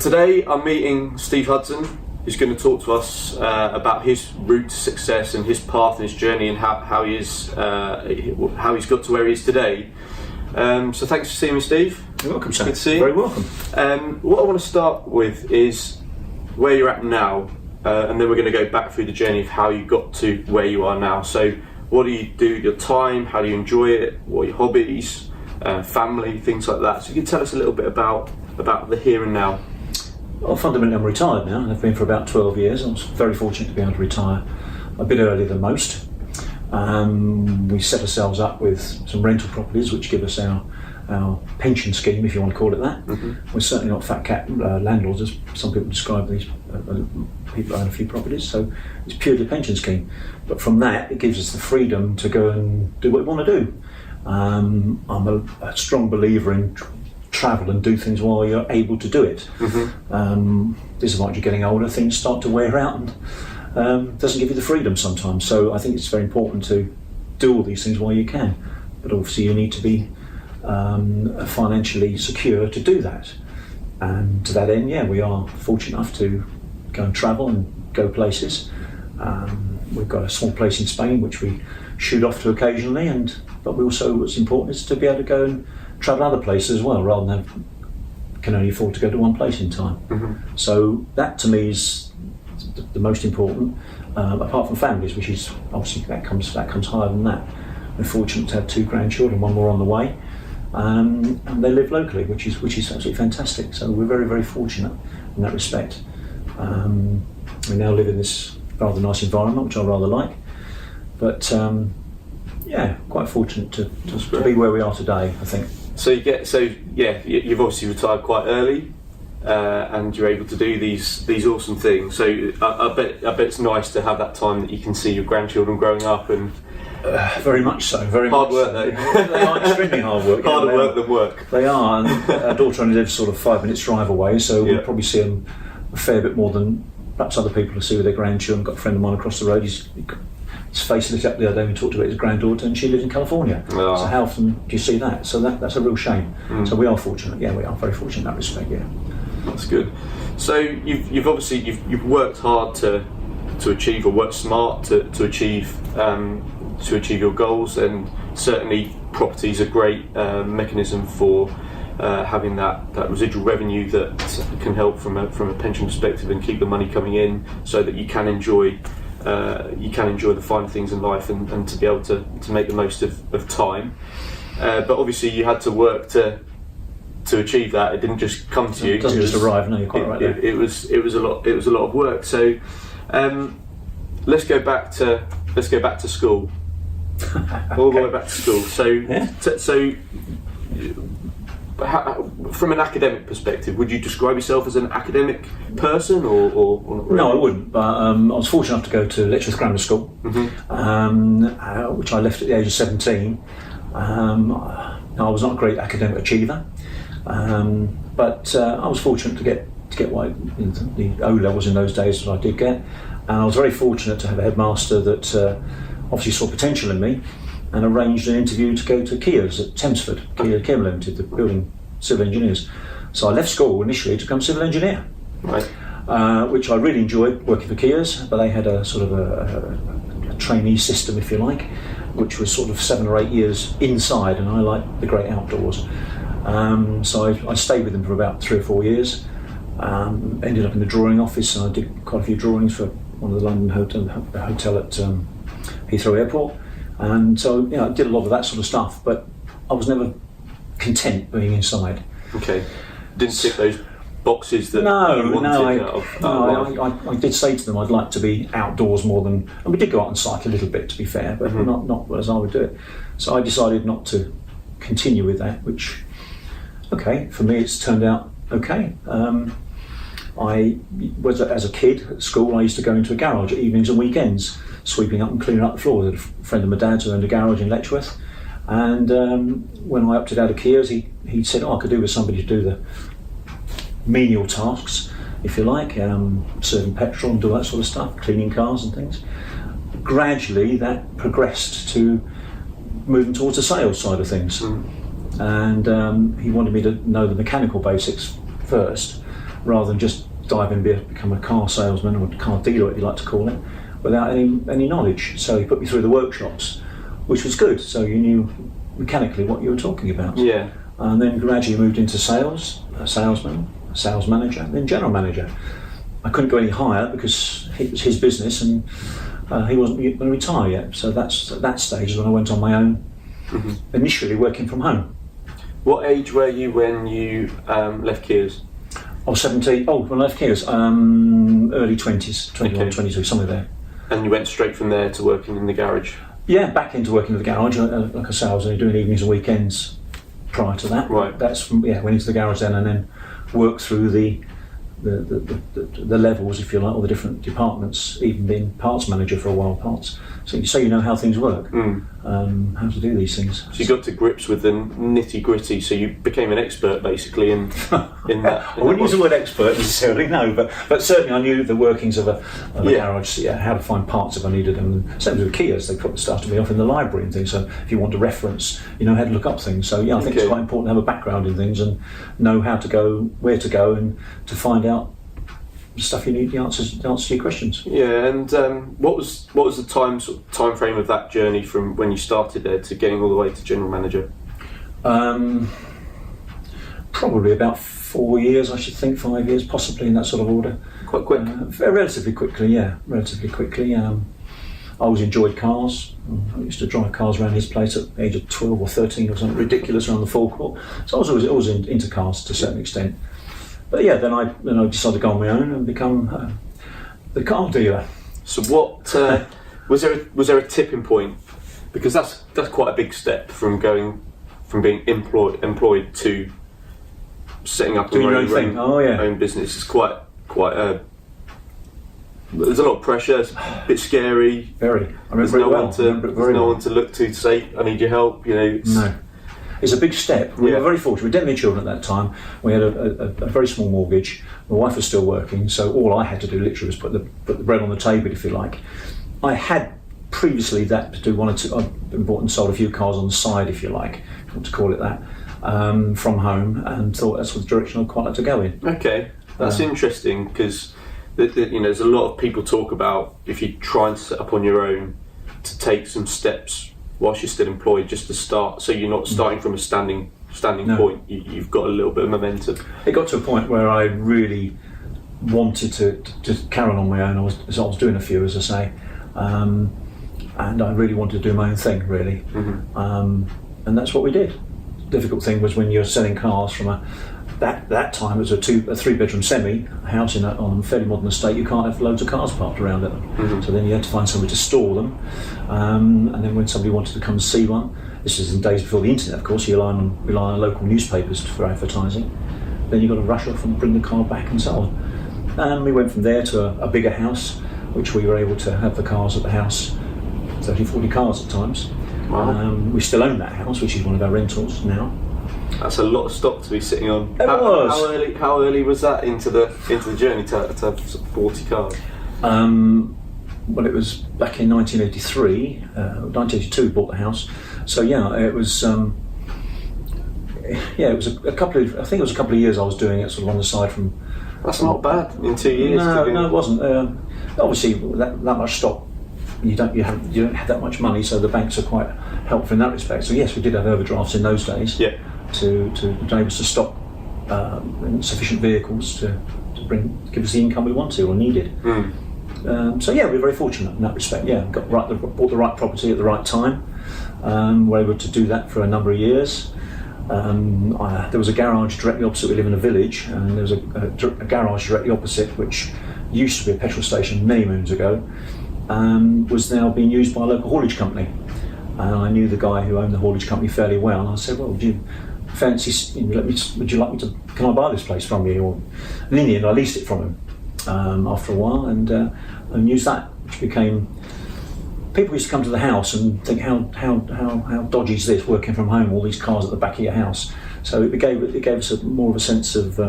Today I'm meeting Steve Hudson, who's going to talk to us about his route to success and his path and his journey and how he's got to where he is today. So thanks for seeing me, Steve. You're welcome, sir. Good to see you. Very welcome. What I want to start with is where you're at now, and then we're going to go back through the journey of how you got to where you are now. So what do you do with your time? How do you enjoy it? What are your hobbies? Family, things like that. So you can tell us a little bit about the here and now. Well, fundamentally I'm retired now, and I've been for about 12 years. I was very fortunate to be able to retire a bit earlier than most. We set ourselves up with some rental properties which give us our pension scheme, if you want to call it that. Mm-hmm. We're certainly not fat cat landlords, as some people describe these people who own a few properties, so it's purely a pension scheme. But from that, it gives us the freedom to go and do what we want to do. I'm a strong believer in travel and do things while you're able to do it. Mm-hmm. This is like you're getting older, things start to wear out and doesn't give you the freedom sometimes. So I think it's very important to do all these things while you can. But obviously you need to be financially secure to do that. And to that end, we are fortunate enough to go and travel and go places. We've got a small place in Spain which we shoot off to occasionally, but we also, what's important is to be able to go and travel other places as well, rather than can only afford to go to one place in time. Mm-hmm. So that to me is the most important, apart from families, which is obviously that comes higher than that. We're fortunate to have 2 grandchildren, one more on the way, and they live locally, which is absolutely fantastic. So we're very, very fortunate in that respect. We now live in this rather nice environment, which I rather like, but quite fortunate to be where we are today, I think. So you've obviously retired quite early, and you're able to do these awesome things. So I bet it's nice to have that time that you can see your grandchildren growing up and. Very much so. Very hard much work, so. though. They are extremely hard work. Harder work than work. They are, and our daughter only lives sort of 5 minutes drive away, so we'll probably see them a fair bit more than perhaps other people will see with their grandchildren. Got a friend of mine across the road. His face lit up the other day. We talked about his granddaughter, and she lives in California. Oh. So how often do you see that? So that's a real shame. So we are fortunate. Yeah, we are very fortunate in that respect. Yeah, that's good. So you've obviously you've worked hard to achieve, or worked smart to achieve your goals, and certainly property is a great mechanism for having that residual revenue that can help from a pension perspective and keep the money coming in, so that you can enjoy the finer things in life and to be able to make the most of time. But obviously you had to work to achieve that. It didn't just come to you. It doesn't just arrive. No, you're quite right there. It was a lot of work. So let's go back to school. All the way back to school. So from an academic perspective, would you describe yourself as an academic person, or not really? No, I wouldn't. But I was fortunate enough to go to Letchworth Grammar School, which I left at the age of 17. I was not a great academic achiever, but I was fortunate to get what the O levels in those days that I did get, and I was very fortunate to have a headmaster that obviously saw potential in me and arranged an interview to go to Kia's at Thamesford, Kia Limited, the building civil engineers. So I left school initially to become civil engineer, right. Which I really enjoyed working for Kia's, but they had a sort of a trainee system, if you like, which was sort of 7 or 8 years inside, and I liked the great outdoors. So I stayed with them for about 3 or 4 years. Ended up in the drawing office, and I did quite a few drawings for one of the London hotel at Heathrow Airport, and so I did a lot of that sort of stuff, but I was never content being inside. Okay, didn't tick those boxes that you wanted. I did say to them I'd like to be outdoors more than, and we did go out on site a little bit, to be fair, but not as I would do it. So I decided not to continue with that, which, for me it's turned out okay. I was, as a kid at school, I used to go into a garage at evenings and weekends, sweeping up and cleaning up the floors. A friend of my dad's who owned a garage in Letchworth, and when I opted out of Kia's, he said, I could do with somebody to do the menial tasks, if you like, serving petrol and do that sort of stuff, cleaning cars and things. Gradually that progressed to moving towards the sales side of things. And he wanted me to know the mechanical basics first, rather than just dive in and become a car salesman or car dealer, if you like to call it, without any knowledge. So he put me through the workshops, which was good. So you knew mechanically what you were talking about. Yeah. And then gradually moved into sales, a salesman, a sales manager, and then general manager. I couldn't go any higher because it was his business and he wasn't going to retire yet. So that's at that stage is when I went on my own, initially working from home. What age were you when you left Kia's? I was 17. Oh, when I left Kia's, early 20s, 21, 22, somewhere there. And you went straight from there to working in the garage? Yeah, back into working in the garage. Like I say, I was only doing evenings and weekends prior to that. Right. That's went into the garage then, and then worked through the levels, if you like, all the different departments, even being parts manager for a while, parts. So you know how things work, how to do these things. So you got to grips with the nitty gritty. So you became an expert basically in that. I wouldn't use the word expert necessarily, no, but certainly I knew the workings of a garage, how to find parts if I needed them. And same with Kia's, they probably started me off in the library and things. So if you want a reference, you know how to look up things. So yeah, I think it's quite important to have a background in things and know how to go, where to go, and to find out stuff you need the answers to your questions. Yeah, and what was the time frame of that journey from when you started there to getting all the way to general manager? Probably about 4 years, I should think, 5 years, possibly in that sort of order. Quite quick. Relatively quickly, yeah. Relatively quickly. I always enjoyed cars. I used to drive cars around his place at the age of 12 or 13 or something ridiculous around the forecourt. So I was always into cars to a certain extent. But yeah, then I decided to go on my own and become the car dealer. So what was there a tipping point? Because that's quite a big step from being employed to setting up your own business. It's quite a. There's a lot of pressure. It's a bit scary. Very. I remember There's no one to look to say, "I need your help." You know. No. It's a big step. We were very fortunate. We didn't have any children at that time. We had a very small mortgage. My wife was still working, so all I had to do literally was put the bread on the table, if you like. I had previously that to do I'd bought and sold a few cars on the side, if you like, if you want to call it that, from home, and thought that's the direction I'd quite like to go in. Okay, that's interesting because there's a lot of people talk about if you try and set up on your own to take some steps whilst you're still employed, just to start, so you're not starting from a standing point. You've got a little bit of momentum. It got to a point where I really wanted to carry on my own. I was doing a few, as I say, and I really wanted to do my own thing, really. And that's what we did. The difficult thing was when you're selling cars from that time it was a 3-bedroom semi house on a fairly modern estate. You can't have loads of cars parked around it, so then you had to find somewhere to store them. And then when somebody wanted to come and see one, this is in days before the internet, of course, you rely on local newspapers for advertising. Then you've got to rush off and bring the car back and so on. And we went from there to a bigger house, which we were able to have the cars at the house, 30, 40 cars at times. Wow. We still own that house, which is one of our rentals now. That's a lot of stock to be sitting on. How early was that into the journey to have 40 cars? Well, it was back in 1983, 1982 bought the house. So yeah, it was. It was a couple of. I think it was a couple of years I was doing it sort of on the side from. That's not bad in 2 years. No, it wasn't. Obviously, that much stock. You don't have that much money, so the banks are quite helpful in that respect. So yes, we did have overdrafts in those days. Yeah. To enable us to stock sufficient vehicles to give us the income we wanted or needed. So yeah, we were very fortunate in that respect. Yeah, bought the right property at the right time. Were able to do that for a number of years. There was a garage directly opposite. We live in a village, and there was a garage directly opposite, which used to be a petrol station many moons ago. Was now being used by a local haulage company. And I knew the guy who owned the haulage company fairly well, and I said, well, would you like me to, can I buy this place from you? And in the end I leased it from him after a while, and used that, which became, people used to come to the house and think, how dodgy is this, working from home, all these cars at the back of your house. So it gave us more of a sense of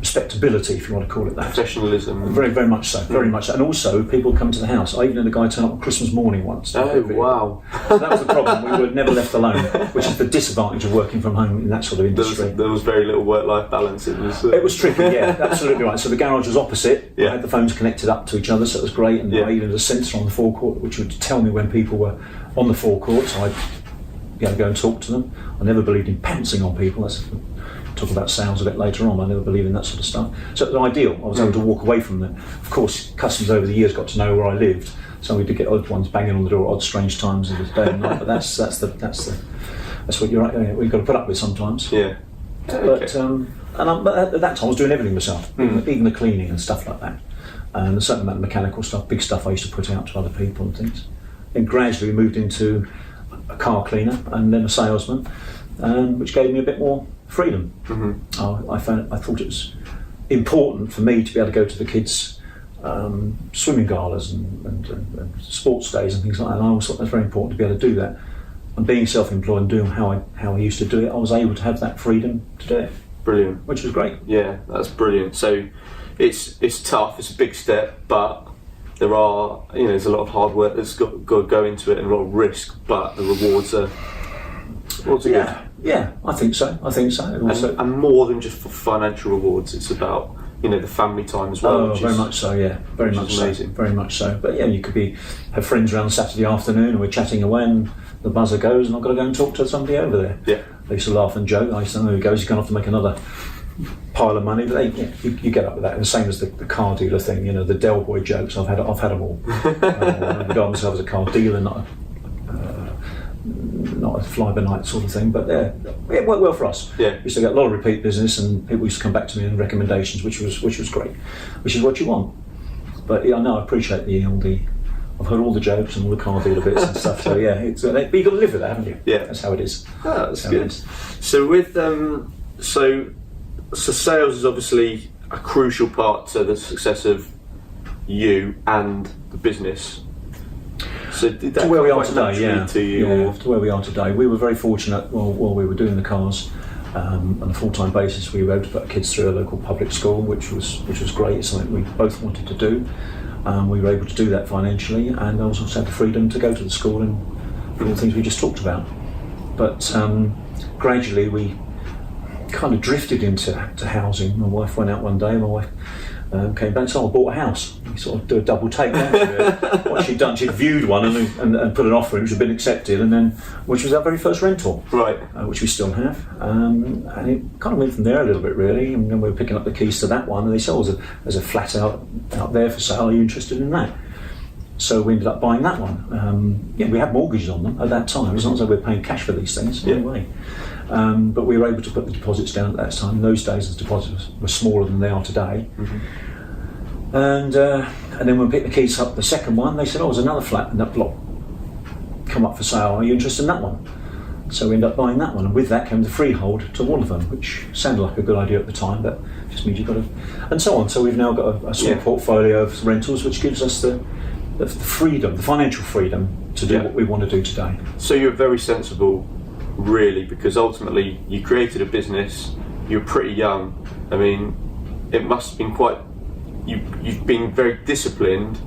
respectability, if you want to call it that. Professionalism. Very, very much so. Very much so. And also, people come to the house. I even had a guy turn up on Christmas morning once. Oh, wow. So that was the problem. We were never left alone, which is the disadvantage of working from home in that sort of industry. There was very little work-life balance. It was tricky, yeah, absolutely right. So the garage was opposite. Yeah. I had the phones connected up to each other, so it was great. And I even had a sensor on the forecourt which would tell me when people were on the forecourt. So I'd go and talk to them. I never believed in pouncing on people. Talk about sales a bit later on. I never believed in that sort of stuff. So it was ideal. I was able to walk away from them. Of course, customers over the years got to know where I lived, so we did get odd ones banging on the door at odd, strange times of the day and night. But that's what we've got to put up with sometimes. Yeah. But at that time I was doing everything myself, even the cleaning and stuff like that, and a certain amount of mechanical stuff, big stuff I used to put out to other people and things. Then gradually we moved into a car cleaner and then a salesman, which gave me a bit more freedom. I thought it was important for me to be able to go to the kids' swimming galas and sports days and things like that. And I always thought that's very important to be able to do that. And being self-employed and doing how I used to do it, I was able to have that freedom to do it. Brilliant. Which was great. Yeah, that's brilliant. So it's tough. It's a big step, but there's a lot of hard work that's got to go into it and a lot of risk. But the rewards are good. Yeah, I think so. And more than just for financial rewards, it's about the family time as well. Oh, very much so. Yeah, very much so. Amazing. Very much so. But yeah, you could have friends around Saturday afternoon, and we're chatting away, and the buzzer goes, and I've got to go and talk to somebody over there. Yeah, they used to laugh and joke. I used to know, he goes, he's going to have to make another pile of money. But you get up with that. And the same as the car dealer thing. The Del Boy jokes. I've had them all. I regard myself as a car dealer, not a fly-by-night sort of thing, but it worked well for us. Yeah. We used to get a lot of repeat business, and people used to come back to me and recommendations, which was great, which is what you want. But I appreciate I've heard all the jokes and all the car dealer bits and stuff. So yeah, but you got to live with that, haven't you? Yeah, that's how it is. Oh, that's good. So with so sales is obviously a crucial part to the success of you and the business. So did that to where we are today, to where we are today. We were very fortunate while we were doing the cars on a full-time basis. We were able to put kids through a local public school, which was great. It's something we both wanted to do. We were able to do that financially, and I also had the freedom to go to the school and all the things we just talked about. But gradually we kind of drifted into housing. My wife went out one day, my wife came back and said, I bought a house. We sort of do a double take there. What she'd done, she'd viewed one and put an offer in, which had been accepted, and then which was our very first rental, right? Which we still have, and it kind of went from there a little bit really. And then we were picking up the keys to that one, and they said, there's a flat out there for sale. Are you interested in that? So we ended up buying that one. We had mortgages on them at that time. It's not as though we were paying cash for these things, no way. But we were able to put the deposits down at that time. In those days, the deposits were smaller than they are today. And then when we picked the keys up, the second one, they said, there's another flat in that block come up for sale. Are you interested in that one? So we ended up buying that one, and with that came the freehold to all of them, which sounded like a good idea at the time, but just means you've got to, and so on. So we've now got a small portfolio of rentals, which gives us the freedom, the financial freedom to do what we want to do today. So you're very sensible, really, because ultimately you created a business. You're pretty young. I mean, it must have been quite. You've been very disciplined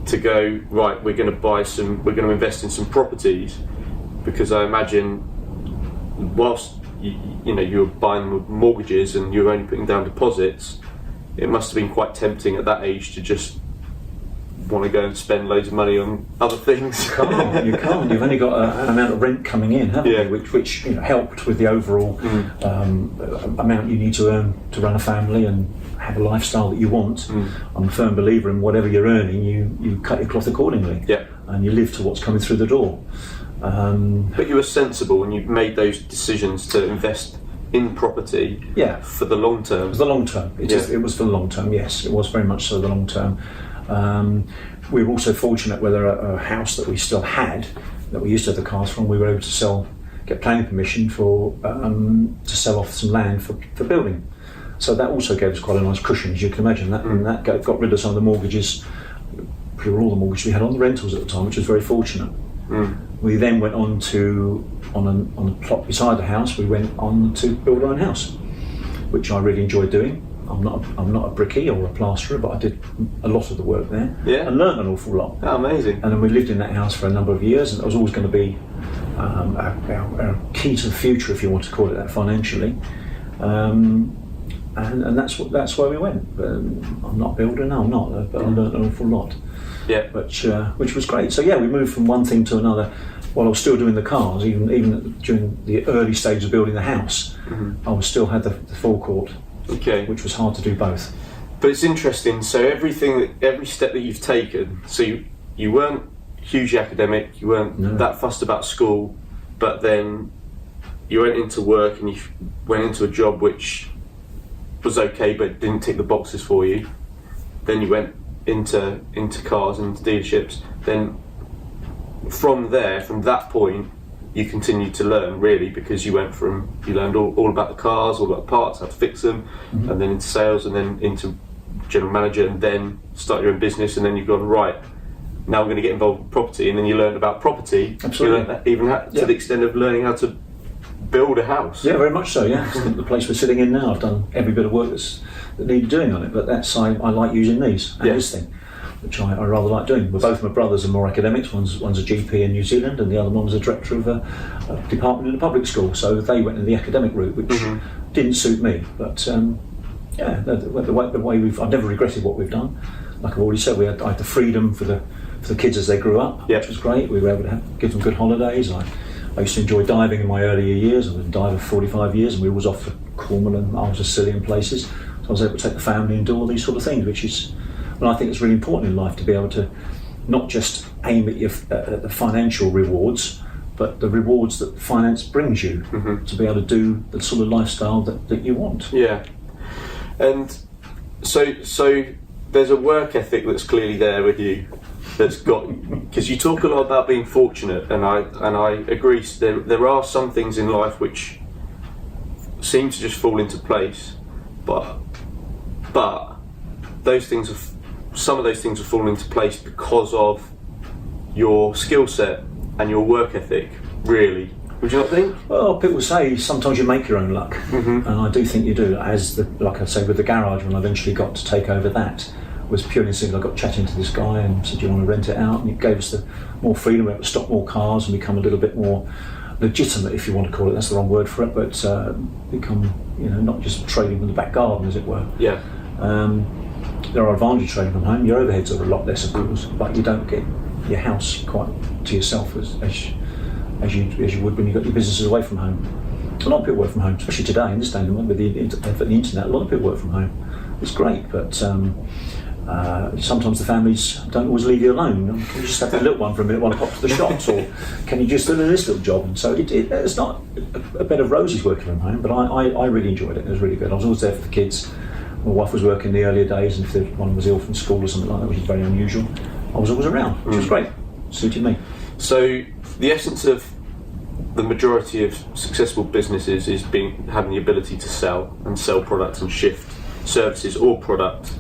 to go right. We're going to invest in some properties, because I imagine whilst you were buying with mortgages and you were only putting down deposits, it must have been quite tempting at that age to just want to go and spend loads of money on other things. You can't. You've only got an amount of rent coming in, haven't you? Which helped with the overall amount you need to earn to run a family and have a lifestyle that you want. I'm a firm believer in whatever you're earning, you cut your cloth accordingly. Yeah. And you live to what's coming through the door. But you were sensible and you made those decisions to invest in property for the long term. It was the long term. It was for the long term, yes. It was very much so the long term. We were also fortunate with a house that we still had, that we used to have the cars from, we were able to get planning permission to sell off some land for building. So that also gave us quite a nice cushion, as you can imagine. And that got rid of some of the mortgages, pretty well all the mortgages we had on the rentals at the time, which was very fortunate. We then went on to, on a plot beside the house, we went on to build our own house, which I really enjoyed doing. I'm not a brickie or a plasterer, but I did a lot of the work there and learned an awful lot. Oh, amazing. And then we lived in that house for a number of years, and it was always going to be our key to the future, if you want to call it that, financially. And that's where we went. I'm not a builder, no, I'm not, but I learned an awful lot. Yeah. Which was great. So yeah, we moved from one thing to another while I was still doing the cars. Even during the early stages of building the house, I was still had the forecourt. Okay. Which was hard to do both. But it's interesting. So every step that you've taken. So you weren't hugely academic. You weren't that fussed about school, but then you went into work and you went into a job which was okay, but didn't tick the boxes for you. Then you went into cars and into dealerships. Then from that point, you continued to learn, really, because you learned all about the cars, all about the parts, how to fix them, and then into sales, and then into general manager, and then start your own business, and then you've gone, right, now I'm going to get involved with property, and then you learned about property. Absolutely. You learned to the extent of learning how to build a house. Yeah, very much so, yeah. The place we're sitting in now, I've done every bit of work that needed doing on it, but I like using these, and this thing, which I rather like doing. But both my brothers are more academics. One's a GP in New Zealand, and the other one was a director of a department in a public school. So they went in the academic route, which didn't suit me. But the way I've never regretted what we've done. Like I've already said, I had the freedom for the kids as they grew up, which was great. We were able to give them good holidays. I used to enjoy diving in my earlier years. I was a diver for 45 years, and we were always off to Cornwall and Isles of Scilly and places. So I was able to take the family and do all these sort of things, which is. And I think it's really important in life to be able to not just aim at the financial rewards, but the rewards that finance brings you to be able to do the sort of lifestyle that you want. Yeah, and so there's a work ethic that's clearly there with you. That's got, because you talk a lot about being fortunate, and I agree. There are some things in life which seem to just fall into place, but those things are. Some of those things have fallen into place because of your skill set and your work ethic, really. Would you not think? Well, people say sometimes you make your own luck, and I do think you do. Like I say, with the garage, when I eventually got to take over that, was purely simple. I got chatting to this guy and said, do you want to rent it out? And it gave us the more freedom. We were able to stock more cars and become a little bit more legitimate, if you want to call it. That's the wrong word for it, but become, not just trading from the back garden, as it were. Yeah. There are advantages trading from home. Your overheads are a lot less, of course, but you don't get your house quite to yourself as you would when you got your businesses away from home. A lot of people work from home, especially today in this day and age with the internet. A lot of people work from home. It's great, but sometimes the families don't always leave you alone. You just have to look one for a minute while I pop to the shops, or can you just do this little job? And so it's not a bed of roses working from home, but I really enjoyed it. It was really good. I was always there for the kids. My wife was working in the earlier days, and if one was ill from school or something like that, which is very unusual, I was always around, which was great. Suited me. So the essence of the majority of successful businesses is having the ability to sell products and shift services or product.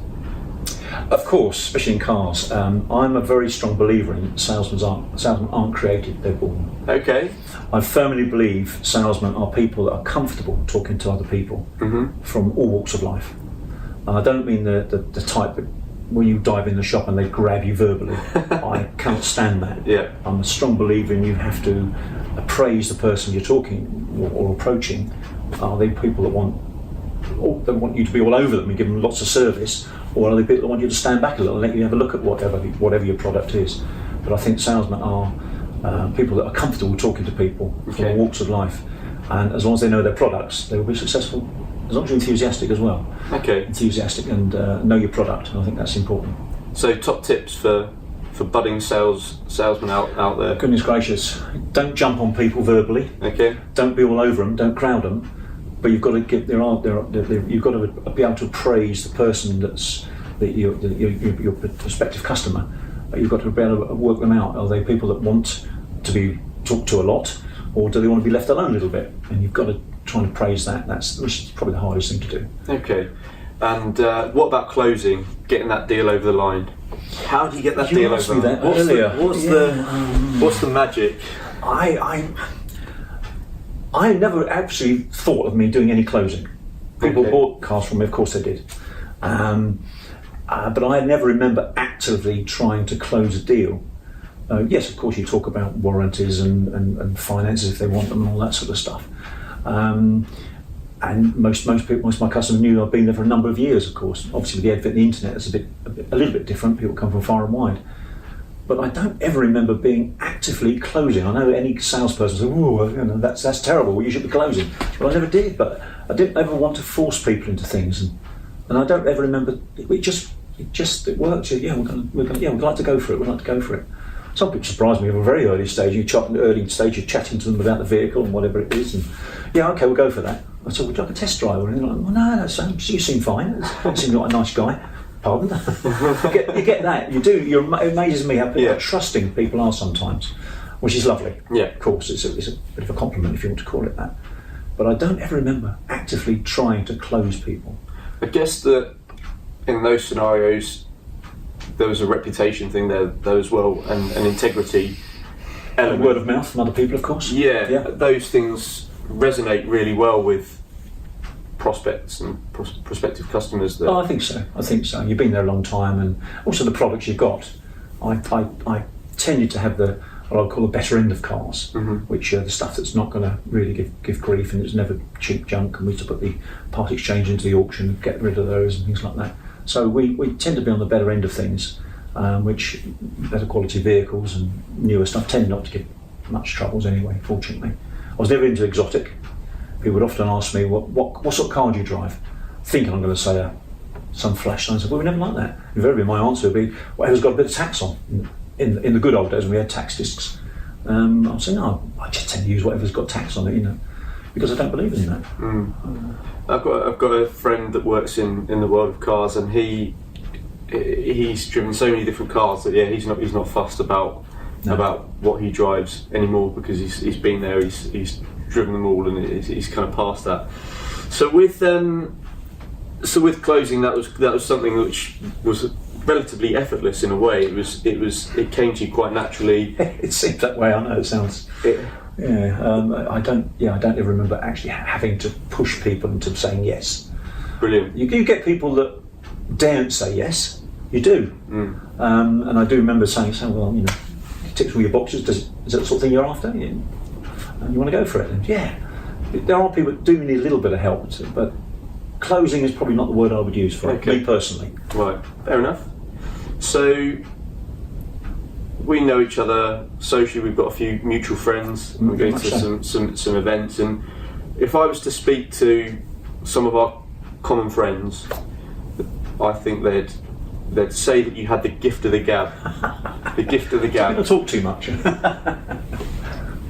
Of course, especially in cars. I'm a very strong believer in salesmen aren't created, they're born. Okay. I firmly believe salesmen are people that are comfortable talking to other people from all walks of life. And I don't mean the type that when you dive in the shop and they grab you verbally. I cannot stand that. Yeah. I'm a strong believer in you have to appraise the person you're talking or approaching. Are they people that want you to be all over them and give them lots of service, or are they people that want you to stand back a little and let you have a look at whatever your product is? But I think salesmen are people that are comfortable talking to people from all walks of life, and as long as they know their products, they will be successful. As long as you're enthusiastic as well. Okay. Enthusiastic and know your product, and I think that's important. So top tips for budding salesmen out there? Goodness gracious, don't jump on people verbally. Okay. Don't be all over them, don't crowd them, but you've got to you've got to be able to praise the person your prospective customer. You've got to be able to work them out. Are they people that want to be talked to a lot, or do they want to be left alone a little bit? And you've got to try and praise that. Which is probably the hardest thing to do. Okay. And what about closing? Getting that deal over the line? How do you get that deal over the line? What's the magic? I never actually thought of me doing any closing. People Okay. bought cars from me, of course they did. But I never remember actively trying to close a deal. Yes, of course, you talk about warranties and finances if they want them and all that sort of stuff. And most people, most of my customers knew I've been there for a number of years, of course. Obviously, with the advent of the internet, it's a little bit different. People come from far and wide. But I don't ever remember being actively closing. I know any salesperson says, "Oh, you know, that's terrible. Well, you should be closing." But I never did. But I didn't ever want to force people into things, and I don't ever remember. It worked. Yeah, we'd like to go for it. We'd like to go for it. Some people surprise me at a very early stage. You're chatting to them about the vehicle and whatever it is, and yeah, okay, we'll go for that. I said, "Would you like a test drive?" And they're like, "Well, no, you seem fine. You seem like a nice guy." Pardon? you get that. You do. It amazes me how trusting people are sometimes, which is lovely. Yeah. Of course, it's a bit of a compliment if you want to call it that. But I don't ever remember actively trying to close people. I guess that in those scenarios, there was a reputation thing there as well, and an integrity element. Word of mouth from other people, of course. Yeah, those things resonate really well with prospects and prospective customers. That I think so. You've been there a long time, and also the products you've got. I tended to have what I would call the better end of cars, which are the stuff that's not going to really give grief, and it's never cheap junk. And we used to put the part exchange into the auction, get rid of those and things like that. So we tend to be on the better end of things, which better quality vehicles and newer stuff tend not to give much troubles anyway, fortunately. I was never into exotic. People would often ask me, what sort of car do you drive? Thinking I'm going to say some flash sign. I said, well, we never like that. Invariably my answer would be, whatever's got a bit of tax on. In the good old days when we had tax discs. I'd say, no, I just tend to use whatever's got tax on it, because I don't believe in that. I've got a friend that works in the world of cars, and he's driven so many different cars that he's not fussed about what he drives anymore, because he's been there, he's driven them all, and he's kind of past that. So with closing, that was something which was relatively effortless in a way. It came to you quite naturally. It seems that way. I know it sounds. I don't ever remember actually having to push people into saying yes. Brilliant. You get people that daren't say yes. You do. And I do remember saying, well, it ticks all your boxes. Is that the sort of thing you're after? And you want to go for it? And there are people that do need a little bit of help, but closing is probably not the word I would use for it, me personally. Right, fair enough. So we know each other socially. We've got a few mutual friends. We go to some events, and if I was to speak to some of our common friends, I think they'd say that you had the gift of the gab. The gift of the gab. I don't talk too much.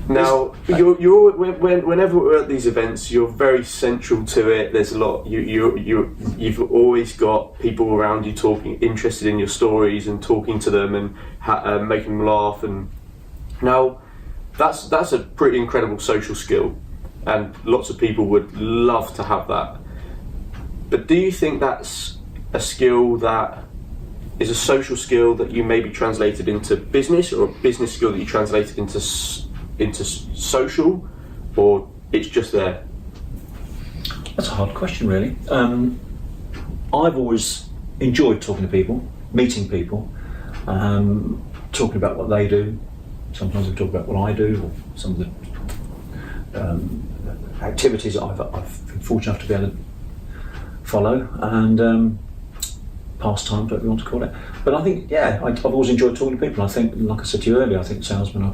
Now, whenever we're at these events, you're very central to it. There's a lot. You've always got people around you interested in your stories and talking to them and making them laugh. And now, that's a pretty incredible social skill, and lots of people would love to have that. But do you think that's a skill that is a social skill that you maybe translated into business, or a business skill that you translated into social, or it's just there? That's a hard question, really. I've always enjoyed talking to people, meeting people, talking about what they do. Sometimes we talk about what I do, or some of the activities that I've been fortunate enough to be able to follow, and pastime, whatever you want to call it. But I think, I've always enjoyed talking to people. I think, like I said to you earlier, I think salesmen are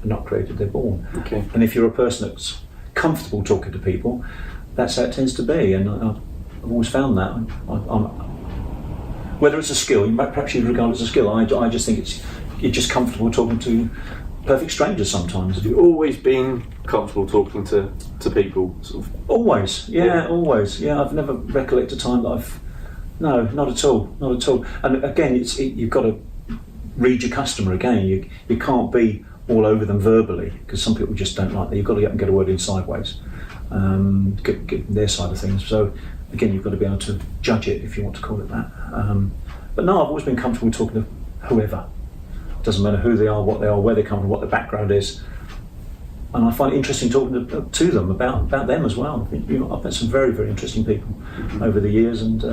not created, they're born. Okay. And if you're a person that's comfortable talking to people, that's how it tends to be. And I've always found that. Whether it's a skill, perhaps you regard it as a skill, I just think you're just comfortable talking to perfect strangers sometimes. Have you always been comfortable talking to people? Sort of? Always, always. Yeah, I've never recollected a time that No, not at all. And again, you've got to read your customer again. You can't be all over them verbally, because some people just don't like that. You've got to get a word in sideways, get their side of things. So again, you've got to be able to judge it, if you want to call it that. But no, I've always been comfortable talking to whoever. Doesn't matter who they are, what they are, where they come from, what their background is. I find it interesting talking to them about them as well. I've met some very, very interesting people over the years, and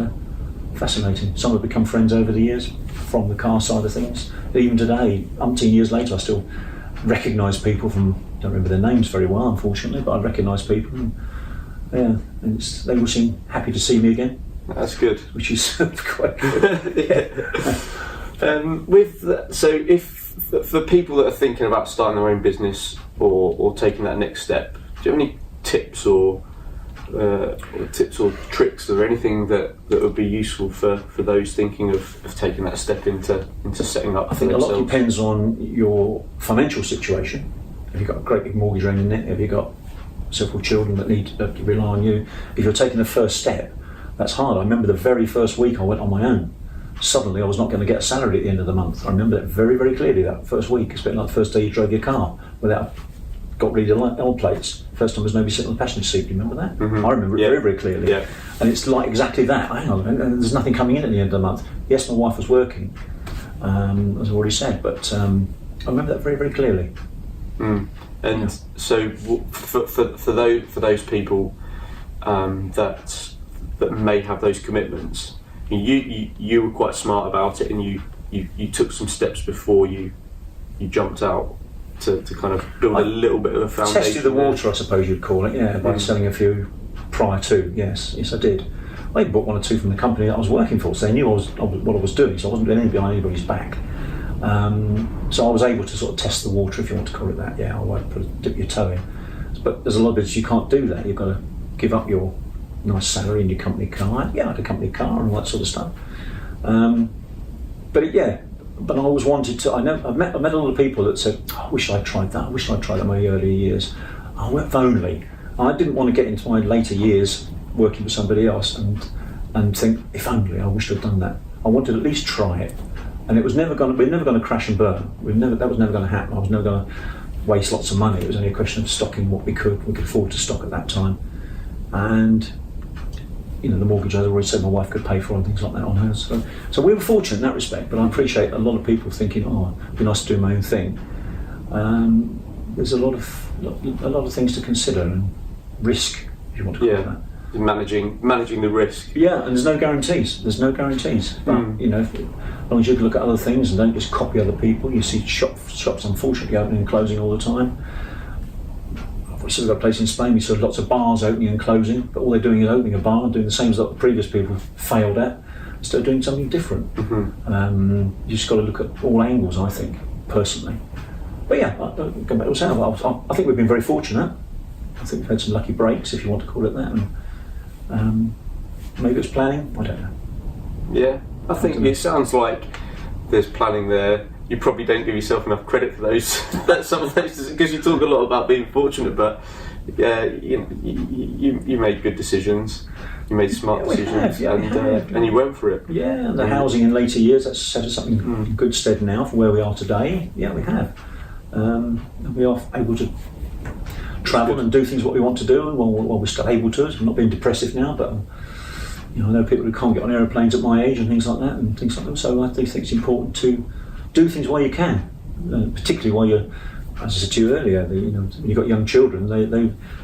fascinating. Some have become friends over the years from the car side of things. Even today, umpteen years later, I still recognise people from, don't remember their names very well, unfortunately, but I recognise people. And, they all seem happy to see me again. That's good. Which is quite good. So if for people that are thinking about starting their own business or taking that next step, do you have any tips or tricks or anything that would be useful for those thinking of taking that step into setting up? I think a lot depends on your financial situation. Have you got a great big mortgage owing in it? Have you got several children that need to rely on you? If you're taking the first step, that's hard. I remember the very first week I went on my own. Suddenly I was not going to get a salary at the end of the month. I remember that very, very clearly, that first week. It's a bit like the first day you drove your car without got rid of L plates. First time there's nobody sitting on the passenger seat. Do you remember that? I remember it very, very clearly. Yeah. And it's like exactly that. Hang on, there's nothing coming in at the end of the month. Yes, my wife was working, as I already said, but I remember that very, very clearly. So for those people that may have those commitments, you were quite smart about it, and you took some steps before you jumped out to kind of build a little bit of a foundation. Tested the water, I suppose you'd call it, by selling a few prior to. Yes, I did. I even bought one or two from the company that I was working for, so they knew what I was doing, so I wasn't doing anything behind anybody's back. So I was able to sort of test the water, if you want to call it that. I won't dip your toe in. But there's a lot of bits you can't do that. You've got to give up your nice salary and your company car. I had a company car and all that sort of stuff. But I always wanted to. I've met a lot of people that said, I wish I'd tried that. I wish I'd tried that in my earlier years. If only. I didn't want to get into my later years working for somebody else and think, if only I wish I'd done that. I wanted to at least try it. And we're never going to crash and burn. That was never going to happen. I was never going to waste lots of money. It was only a question of stocking what we could afford to stock at that time. And the mortgage I already said my wife could pay for and things like that on hers. So we were fortunate in that respect, but I appreciate a lot of people thinking, it'd be nice to do my own thing. There's a lot of things to consider, and risk, if you want to call it that. Managing the risk. Yeah, and there's no guarantees. But as long as you can look at other things and don't just copy other people. You see shops unfortunately opening and closing all the time. I've still got a place in Spain. We saw lots of bars opening and closing, but all they're doing is opening a bar and doing the same as the previous people failed at, instead of doing something different. You just got to look at all angles, I think, personally. But go back to Sam. I think we've been very fortunate. I think we've had some lucky breaks, if you want to call it that. And, maybe it's planning. I don't know. Yeah, I think it sounds like there's planning there. You probably don't give yourself enough credit for those. Some of those, because you talk a lot about being fortunate, but you made good decisions. You made smart decisions, and you went for it. Yeah, the housing in later years, that's set us up in good stead now for where we are today. Yeah, we have. We are able to travel and do things what we want to do, and while we're still able to. I'm not being depressive now, but I know people who can't get on aeroplanes at my age and things like that. So I do think it's important to do things while you can, particularly while you're, as I said to you earlier, when you've got young children,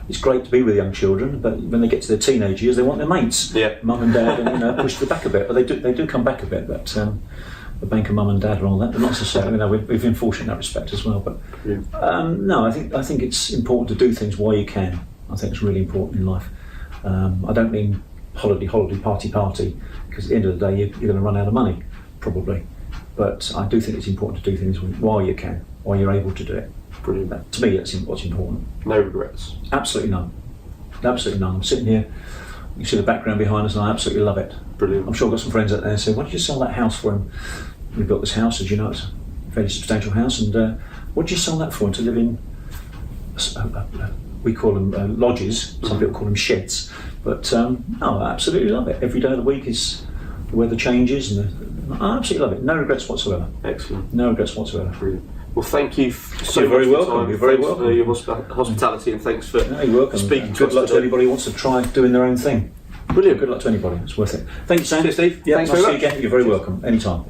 it's great to be with young children, but when they get to their teenage years, they want their mates, mum and dad, and push them back a bit. But they do come back a bit. But the bank of mum and dad and all that, but not necessarily. We've been fortunate in that respect as well. But no, I think it's important to do things while you can. I think it's really important in life. I don't mean holiday, party, because at the end of the day, you're going to run out of money, probably. But I do think it's important to do things while you can, while you're able to do it. Brilliant. To me, that's what's important. No regrets? Absolutely none. Absolutely none. I'm sitting here, you see the background behind us, and I absolutely love it. Brilliant. I'm sure I've got some friends out there saying, why did you sell that house for him? We built this house, as you know, it's a fairly substantial house, and what did you sell that for him to live in? We call them lodges, some people call them sheds. But no, I absolutely love it. Every day of the week is the weather changes, and I absolutely love it. No regrets whatsoever. Excellent. No regrets whatsoever. Brilliant. Well, thank you so You're much very welcome. for your time. You're very thanks welcome. for your hospitality, and thanks for you're welcome. speaking to good us luck to today. anybody who wants to try doing their own thing. Brilliant. Good luck to anybody. It's worth it. Thank you, Sam. Cheers, Steve. Yeah, Thanks nice very to see you much. again. You're very welcome. Anytime.